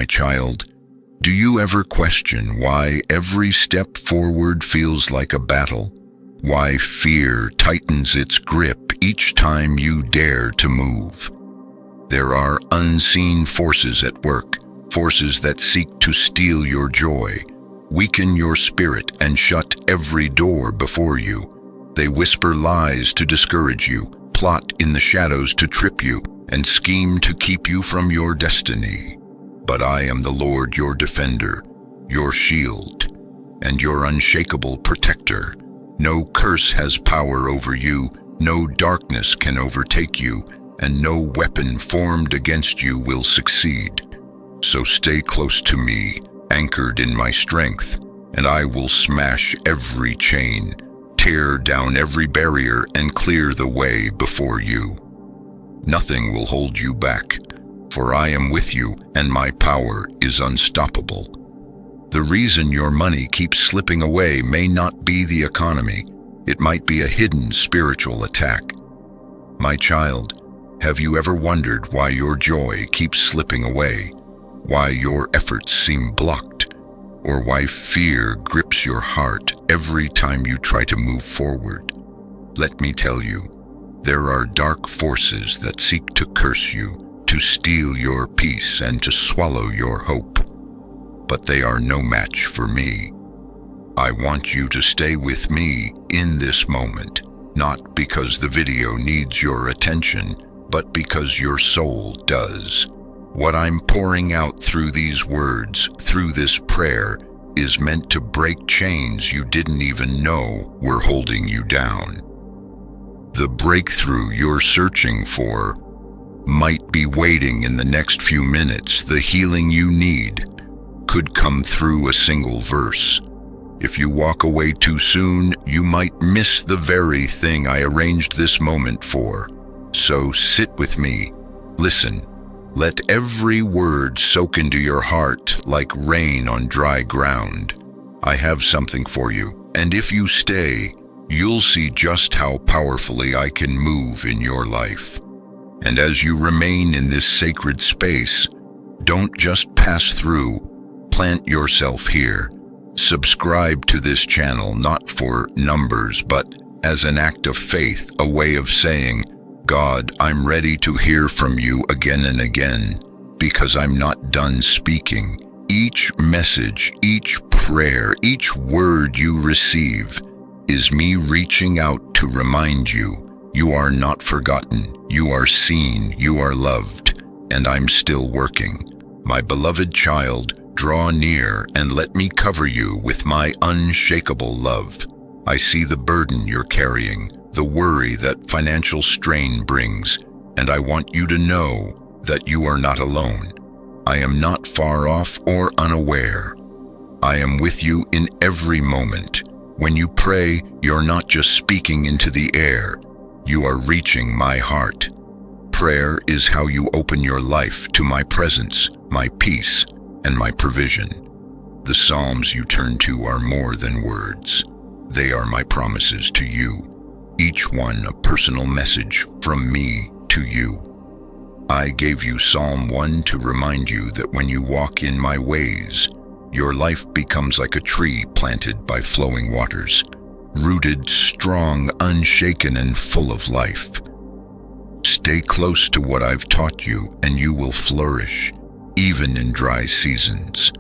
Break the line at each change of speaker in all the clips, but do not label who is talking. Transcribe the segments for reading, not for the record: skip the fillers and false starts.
my child. Do you ever question why every step forward feels like a battle? Why fear tightens its grip each time you dare to move? There are unseen forces at work, forces that seek to steal your joy, weaken your spirit, and shut every door before you. They whisper lies to discourage you, plot in the shadows to trip you, and scheme to keep you from your destiny. But I am the Lord your defender, your shield, and your unshakable protector. No curse has power over you, no darkness can overtake you, and no weapon formed against you will succeed. So stay close to me, anchored in my strength, and I will smash every chain, tear down every barrier, and clear the way before you. Nothing will hold you back, for I am with you, and my power is unstoppable. The reason your money keeps slipping away may not be the economy. It might be a hidden spiritual attack. My child, have you ever wondered why your joy keeps slipping away? Why your efforts seem blocked? Or why fear grips your heart every time you try to move forward? Let me tell you, there are dark forces that seek to curse you, to steal your peace, and to swallow your hope. But they are no match for me. I want you to stay with me in this moment, not because the video needs your attention, but because your soul does. What I'm pouring out through these words, through this prayer, is meant to break chains you didn't even know were holding you down. The breakthrough you're searching for might be waiting in the next few minutes. The healing you need could come through a single verse. If you walk away too soon, you might miss the very thing I arranged this moment for. So sit with me, listen. Let every word soak into your heart like rain on dry ground. I have something for you, and if you stay, you'll see just how powerfully I can move in your life. And as you remain in this sacred space, don't just pass through, plant yourself here. Subscribe to this channel not for numbers, but as an act of faith, a way of saying, God, I'm ready to hear from you again and again, because I'm not done speaking. Each message, each prayer, each word you receive is me reaching out to remind you, you are not forgotten, you are seen, you are loved, and I'm still working. My beloved child, draw near and let me cover you with my unshakable love. I see the burden you're carrying, the worry that financial strain brings, and I want you to know that you are not alone. I am not far off or unaware. I am with you in every moment. When you pray, you're not just speaking into the air, you are reaching my heart. Prayer is how you open your life to my presence, my peace, and my provision. The Psalms you turn to are more than words. They are my promises to you, each one a personal message from me to you. I gave you Psalm 1 to remind you that when you walk in my ways, your life becomes like a tree planted by flowing waters, rooted, strong, unshaken, and full of life. Stay close to what I've taught you, and you will flourish, even in dry seasons.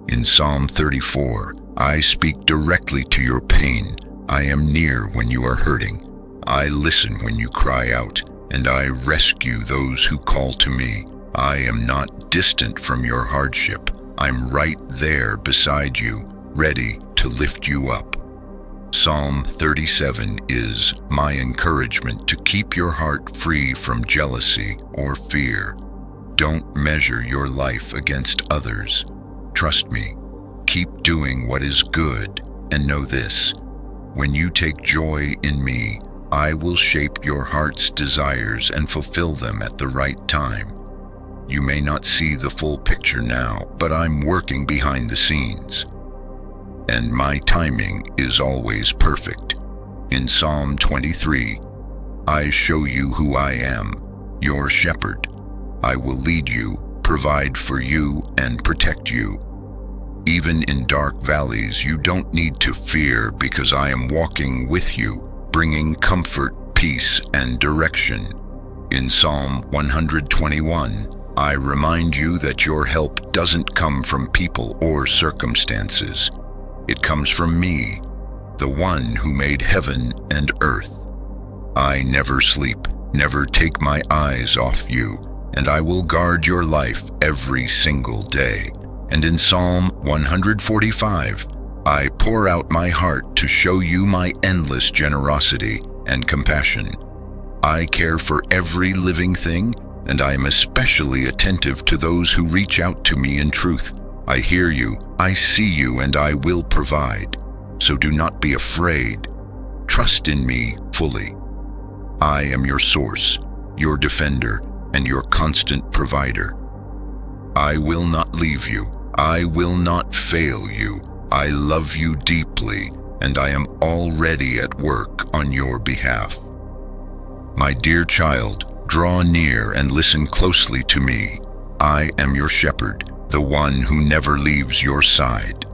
In Psalm 34, I speak directly to your pain. I am near when you are hurting. I listen when you cry out, and I rescue those who call to me. I am not distant from your hardship. I'm right there beside you, ready to lift you up. Psalm 37 is my encouragement to keep your heart free from jealousy or fear. Don't measure your life against others. Trust me. Keep doing what is good, and know this: when you take joy in me, I will shape your heart's desires and fulfill them at the right time. You may not see the full picture now, but I'm working behind the scenes. And my timing is always perfect. In Psalm 23, I show you who I am, your shepherd. I will lead you, provide for you and protect you. Even in dark valleys, you don't need to fear because I am walking with you, bringing comfort, peace, and direction. In Psalm 121, I remind you that your help doesn't come from people or circumstances. It comes from me, the one who made heaven and earth. I never sleep, never take my eyes off you, and I will guard your life every single day. And in Psalm 145, I pour out my heart to show you my endless generosity and compassion. I care for every living thing, and I am especially attentive to those who reach out to me in truth. I hear you, I see you, and I will provide. So do not be afraid. Trust in me fully. I am your source, your defender, and your constant provider. I will not leave you. I will not fail you. I love you deeply, and I am already at work on your behalf. My dear child, draw near and listen closely to me. I am your shepherd, the one who never leaves your side.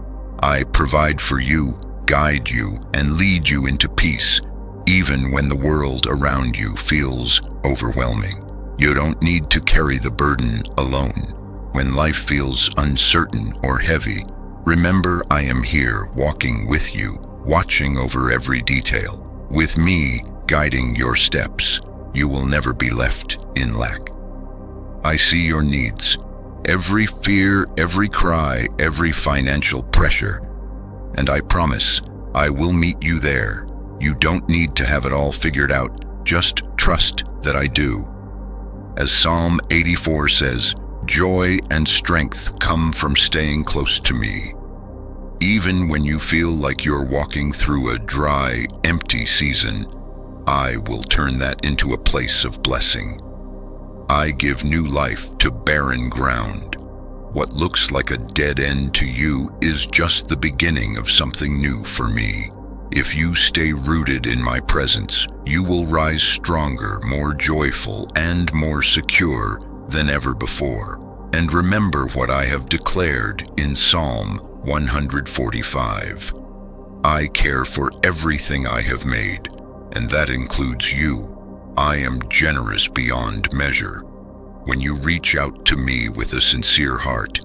I provide for you, guide you, and lead you into peace, even when the world around you feels overwhelming. You don't need to carry the burden alone. When life feels uncertain or heavy, remember I am here walking with you, watching over every detail. With me guiding your steps, you will never be left in lack. I see your needs, every fear, every cry, every financial pressure, and I promise I will meet you there. You don't need to have it all figured out, just trust that I do. As Psalm 84 says, joy and strength come from staying close to me. Even when you feel like you're walking through a dry, empty season, I will turn that into a place of blessing. I give new life to barren ground. What looks like a dead end to you is just the beginning of something new for me. If you stay rooted in my presence, you will rise stronger, more joyful, and more secure than ever before. And remember what I have declared in Psalm 145. I care for everything I have made, and that includes you. I am generous beyond measure. When you reach out to me with a sincere heart,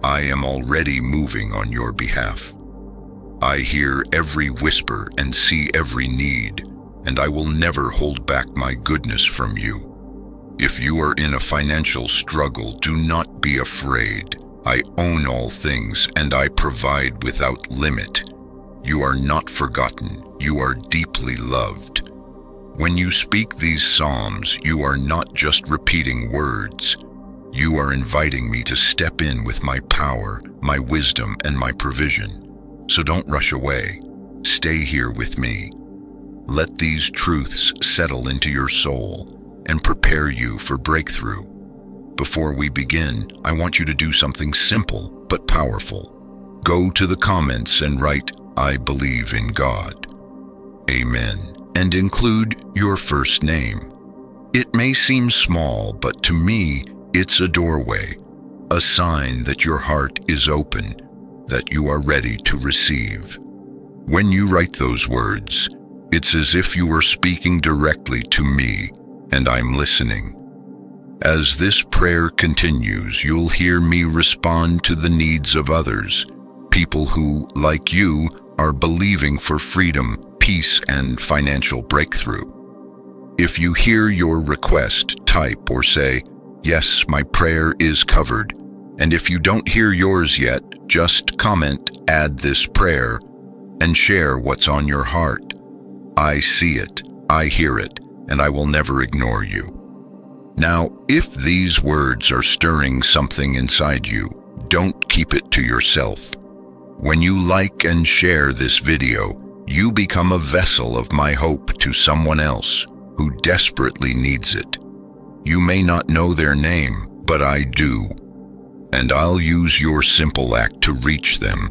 I am already moving on your behalf. I hear every whisper and see every need, and I will never hold back my goodness from you. If you are in a financial struggle, do not be afraid. I own all things, and I provide without limit. You are not forgotten. You are deeply loved. When you speak these psalms, you are not just repeating words. You are inviting me to step in with my power, my wisdom, and my provision. So don't rush away. Stay here with me. Let these truths settle into your soul and prepare you for breakthrough. Before we begin, I want you to do something simple but powerful. Go to the comments and write, I believe in God. Amen. And include your first name. It may seem small, but to me, it's a doorway, a sign that your heart is open, that you are ready to receive. When you write those words, it's as if you were speaking directly to me, and I'm listening. As this prayer continues, you'll hear me respond to the needs of others, people who, like you, are believing for freedom, peace, and financial breakthrough. If you hear your request, type or say, yes, my prayer is covered. And if you don't hear yours yet, just comment, add this prayer, and share what's on your heart. I see it, I hear it, and I will never ignore you. Now, if these words are stirring something inside you, don't keep it to yourself. When you like and share this video, you become a vessel of my hope to someone else who desperately needs it. You may not know their name, but I do. And I'll use your simple act to reach them.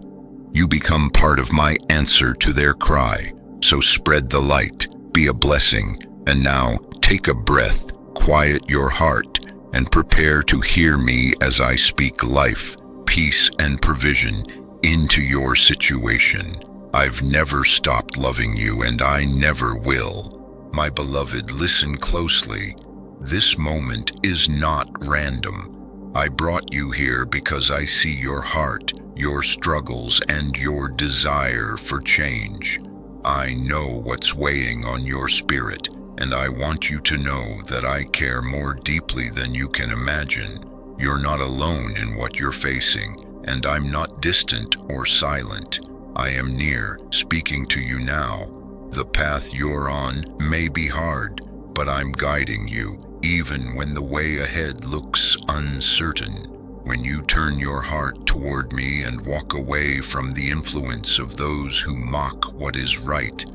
You become part of my answer to their cry. So spread the light, be a blessing, and now take a breath, quiet your heart, and prepare to hear me as I speak life, peace, and provision into your situation. I've never stopped loving you, and I never will. My beloved, listen closely. This moment is not random. I brought you here because I see your heart, your struggles, and your desire for change. I know what's weighing on your spirit, and I want you to know that I care more deeply than you can imagine. You're not alone in what you're facing, and I'm not distant or silent. I am near, speaking to you now. The path you're on may be hard, but I'm guiding you, even when the way ahead looks uncertain. When you turn your heart toward me and walk away from the influence of those who mock what is right,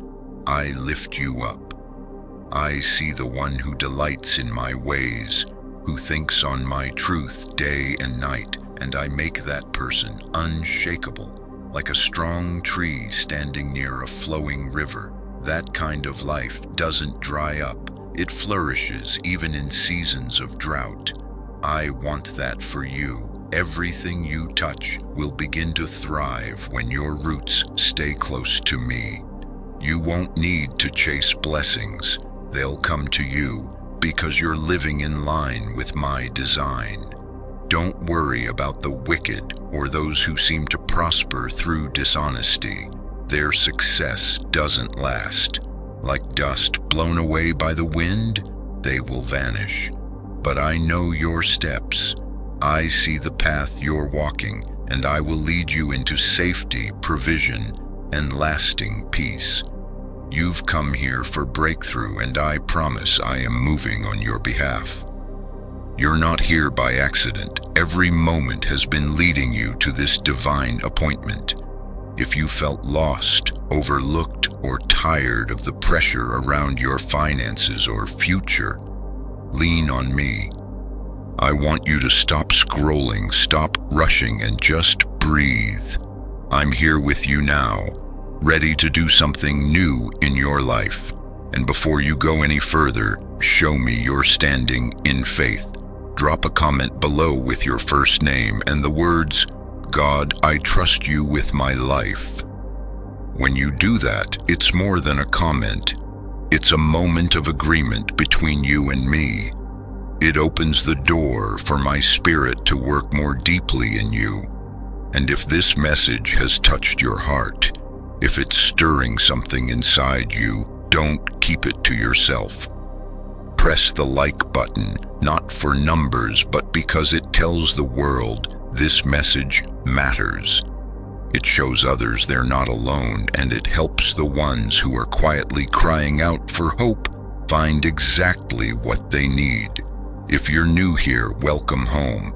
I lift you up. I see the one who delights in my ways, who thinks on my truth day and night, and I make that person unshakable, like a strong tree standing near a flowing river. That kind of life doesn't dry up. It flourishes even in seasons of drought. I want that for you. Everything you touch will begin to thrive when your roots stay close to me. You won't need to chase blessings. They'll come to you because you're living in line with my design. Don't worry about the wicked or those who seem to prosper through dishonesty. Their success doesn't last. Like dust blown away by the wind, they will vanish. But I know your steps. I see the path you're walking, and I will lead you into safety, provision, and lasting peace. You've come here for breakthrough, and I promise I am moving on your behalf. You're not here by accident. Every moment has been leading you to this divine appointment. If you felt lost, overlooked, or tired of the pressure around your finances or future, lean on me. I want you to stop scrolling, stop rushing, and just breathe. I'm here with you now, ready to do something new in your life. And before you go any further, show me you're standing in faith. Drop a comment below with your first name and the words, "God, I trust you with my life." When you do that, it's more than a comment. It's a moment of agreement between you and me. It opens the door for my spirit to work more deeply in you. And if this message has touched your heart, if it's stirring something inside you, don't keep it to yourself. Press the like button, not for numbers, but because it tells the world this message matters. It shows others they're not alone, and it helps the ones who are quietly crying out for hope find exactly what they need. If you're new here, welcome home.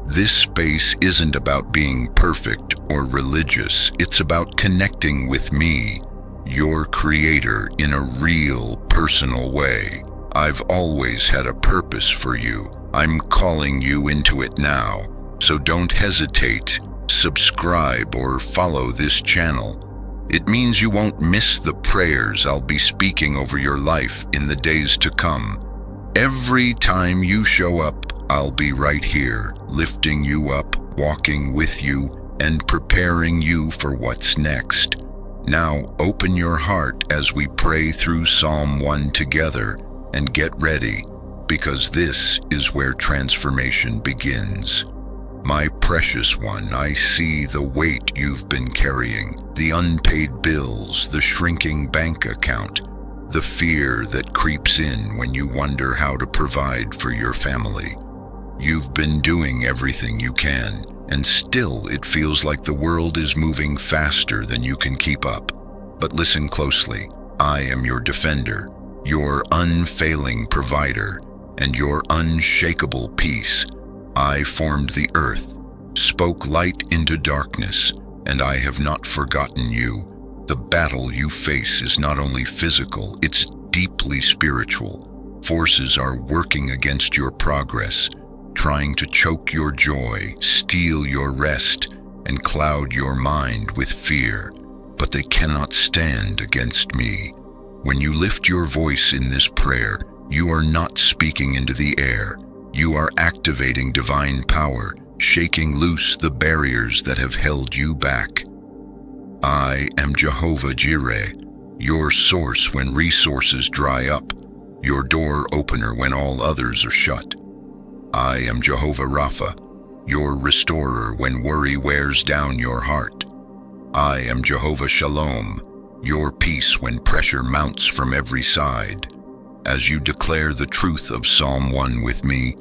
This space isn't about being perfect or religious. It's about connecting with me, your creator, in a real, personal way. I've always had a purpose for you. I'm calling you into it now. So don't hesitate. Subscribe or follow this channel. It means you won't miss the prayers I'll be speaking over your life in the days to come. Every time you show up, I'll be right here, lifting you up, walking with you, and preparing you for what's next. Now open your heart as we pray through Psalm 1 together, and get ready, because this is where transformation begins. My precious one, I see the weight you've been carrying, the unpaid bills, the shrinking bank account, the fear that creeps in when you wonder how to provide for your family. You've been doing everything you can, and still it feels like the world is moving faster than you can keep up. But listen closely. I am your defender, your unfailing provider, and your unshakable peace. I formed the earth, spoke light into darkness, and I have not forgotten you. The battle you face is not only physical, it's deeply spiritual. Forces are working against your progress, trying to choke your joy, steal your rest, and cloud your mind with fear. But they cannot stand against me. When you lift your voice in this prayer, you are not speaking into the air. You are activating divine power, shaking loose the barriers that have held you back. I am Jehovah Jireh, your source when resources dry up, your door opener when all others are shut. I am Jehovah Rapha, your restorer when worry wears down your heart. I am Jehovah Shalom, your peace when pressure mounts from every side. As you declare the truth of Psalm 1 with me,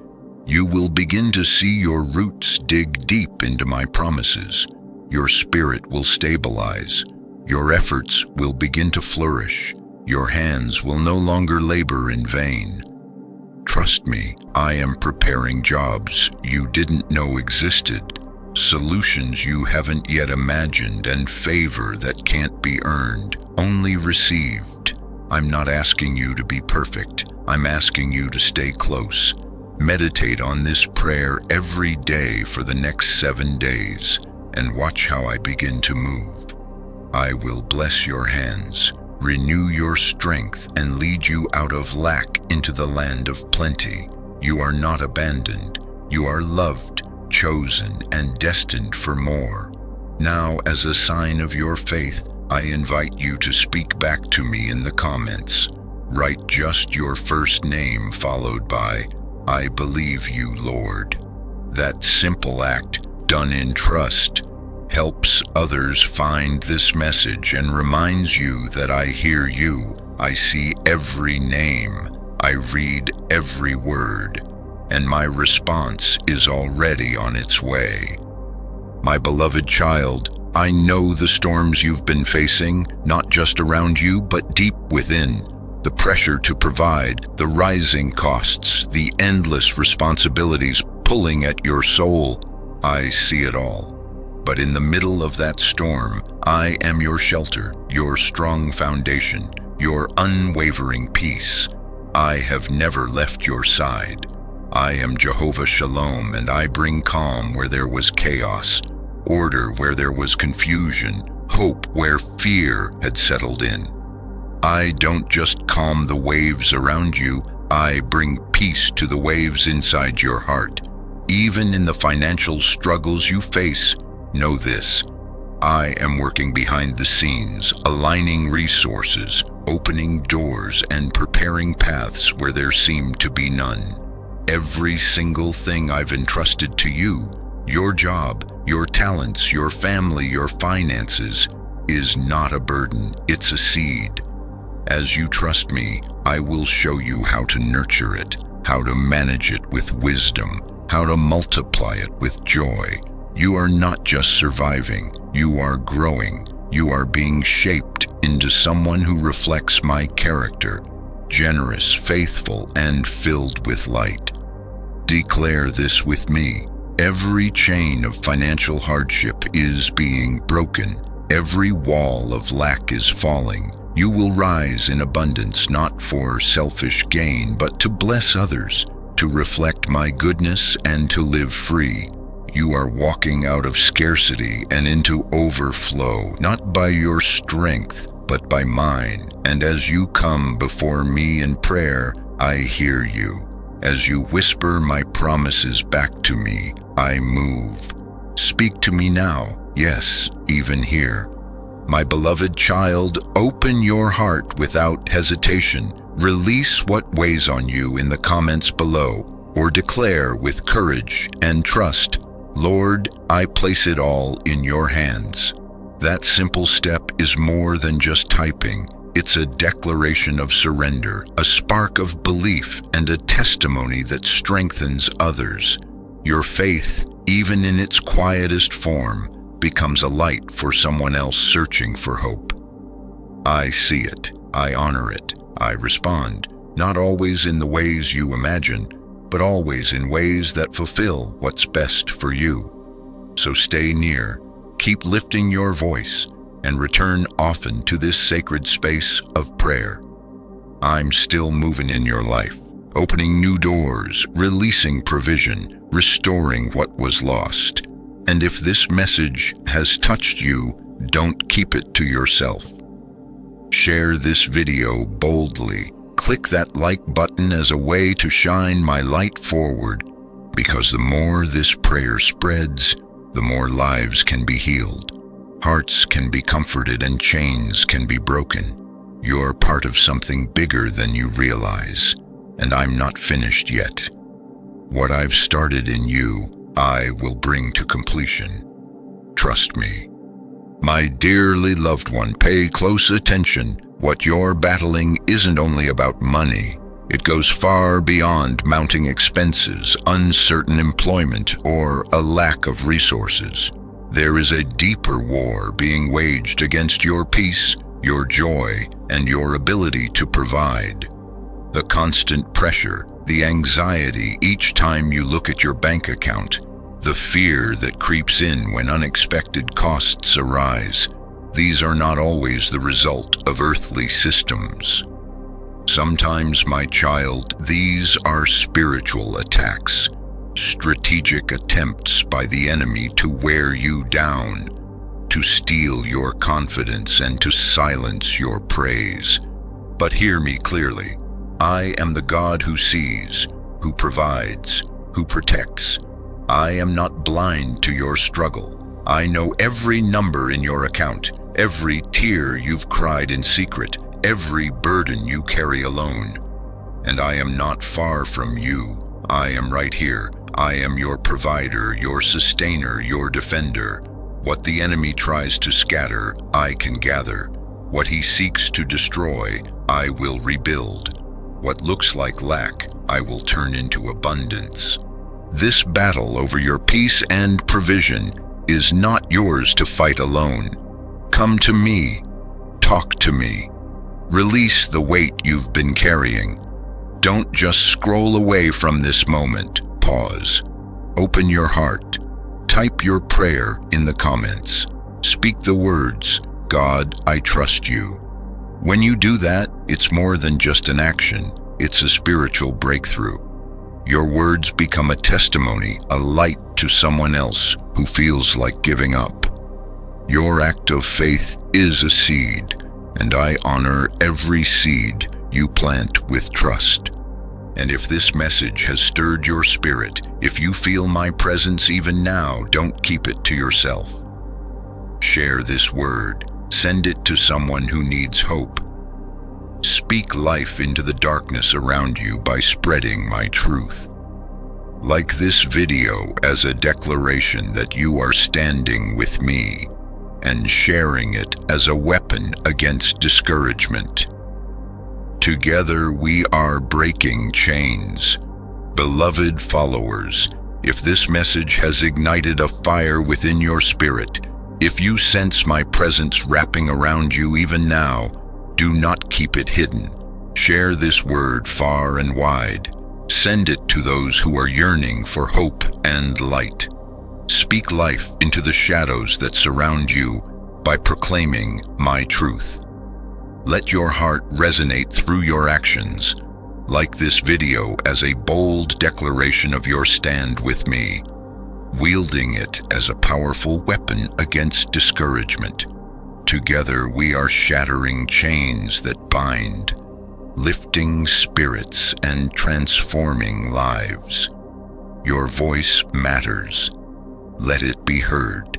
you will begin to see your roots dig deep into my promises. Your spirit will stabilize. Your efforts will begin to flourish. Your hands will no longer labor in vain. Trust me, I am preparing jobs you didn't know existed, solutions you haven't yet imagined, and favor that can't be earned, only received. I'm not asking you to be perfect. I'm asking you to stay close. Meditate on this prayer every day for the next 7 days, and watch how I begin to move. I will bless your hands, renew your strength, and lead you out of lack into the land of plenty. You are not abandoned. You are loved, chosen, and destined for more. Now, as a sign of your faith, I invite you to speak back to me in the comments. Write just your first name followed by, "I believe you, Lord." That simple act, done in trust, helps others find this message and reminds you that I hear you. I see every name. I read every word, and my response is already on its way. My beloved child, I know the storms you've been facing, not just around you, but deep within. The pressure to provide, the rising costs, the endless responsibilities pulling at your soul. I see it all. But in the middle of that storm, I am your shelter, your strong foundation, your unwavering peace. I have never left your side. I am Jehovah Shalom, and I bring calm where there was chaos, order where there was confusion, hope where fear had settled in. I don't just calm the waves around you, I bring peace to the waves inside your heart. Even in the financial struggles you face, know this: I am working behind the scenes, aligning resources, opening doors, and preparing paths where there seemed to be none. Every single thing I've entrusted to you, your job, your talents, your family, your finances, is not a burden, it's a seed. As you trust me, I will show you how to nurture it, how to manage it with wisdom, how to multiply it with joy. You are not just surviving, you are growing. You are being shaped into someone who reflects my character, generous, faithful, and filled with light. Declare this with me: every chain of financial hardship is being broken. Every wall of lack is falling. You will rise in abundance, not for selfish gain, but to bless others, to reflect my goodness, and to live free. You are walking out of scarcity and into overflow, not by your strength, but by mine. And as you come before me in prayer, I hear you. As you whisper my promises back to me, I move. Speak to me now, yes, even here. My beloved child, open your heart without hesitation. Release what weighs on you in the comments below, or declare with courage and trust, Lord, I place it all in your hands. That simple step is more than just typing. It's a declaration of surrender, a spark of belief, and a testimony that strengthens others. Your faith, even in its quietest form, becomes a light for someone else searching for hope. I see it, I honor it, I respond, not always in the ways you imagine, but always in ways that fulfill what's best for you. So stay near, keep lifting your voice, and return often to this sacred space of prayer. I'm still moving in your life, opening new doors, releasing provision, restoring what was lost. And if this message has touched you, don't keep it to yourself. Share this video boldly, click that like button as a way to shine my light forward, because the more this prayer spreads, the more lives can be healed, hearts can be comforted, and chains can be broken. You're part of something bigger than you realize, and I'm not finished yet. What I've started in you, I will bring to completion. Trust me. My dearly loved one, pay close attention. What you're battling isn't only about money. It goes far beyond mounting expenses, uncertain employment, or a lack of resources. There is a deeper war being waged against your peace, your joy, and your ability to provide. The constant pressure, the anxiety each time you look at your bank account, the fear that creeps in when unexpected costs arise, these are not always the result of earthly systems. Sometimes, my child, these are spiritual attacks, strategic attempts by the enemy to wear you down, to steal your confidence and to silence your praise. But hear me clearly. I am the God who sees, who provides, who protects. I am not blind to your struggle. I know every number in your account, every tear you've cried in secret, every burden you carry alone. And I am not far from you. I am right here. I am your provider, your sustainer, your defender. What the enemy tries to scatter, I can gather. What he seeks to destroy, I will rebuild. What looks like lack, I will turn into abundance. This battle over your peace and provision is not yours to fight alone. Come to me. Talk to me. Release the weight you've been carrying. Don't just scroll away from this moment. Pause. Open your heart. Type your prayer in the comments. Speak the words, God, I trust you. When you do that, it's more than just an action. It's a spiritual breakthrough. Your words become a testimony, a light to someone else who feels like giving up. Your act of faith is a seed, and I honor every seed you plant with trust. And if this message has stirred your spirit, if you feel my presence even now, don't keep it to yourself. Share this word. Send it to someone who needs hope. Speak life into the darkness around you by spreading my truth. Like this video as a declaration that you are standing with me, and sharing it as a weapon against discouragement. Together we are breaking chains. Beloved followers, if this message has ignited a fire within your spirit, if you sense my presence wrapping around you even now, do not keep it hidden. Share this word far and wide. Send it to those who are yearning for hope and light. Speak life into the shadows that surround you by proclaiming my truth. Let your heart resonate through your actions, like this video as a bold declaration of your stand with me, wielding it as a powerful weapon against discouragement. Together we are shattering chains that bind, lifting spirits and transforming lives. Your voice matters. Let it be heard.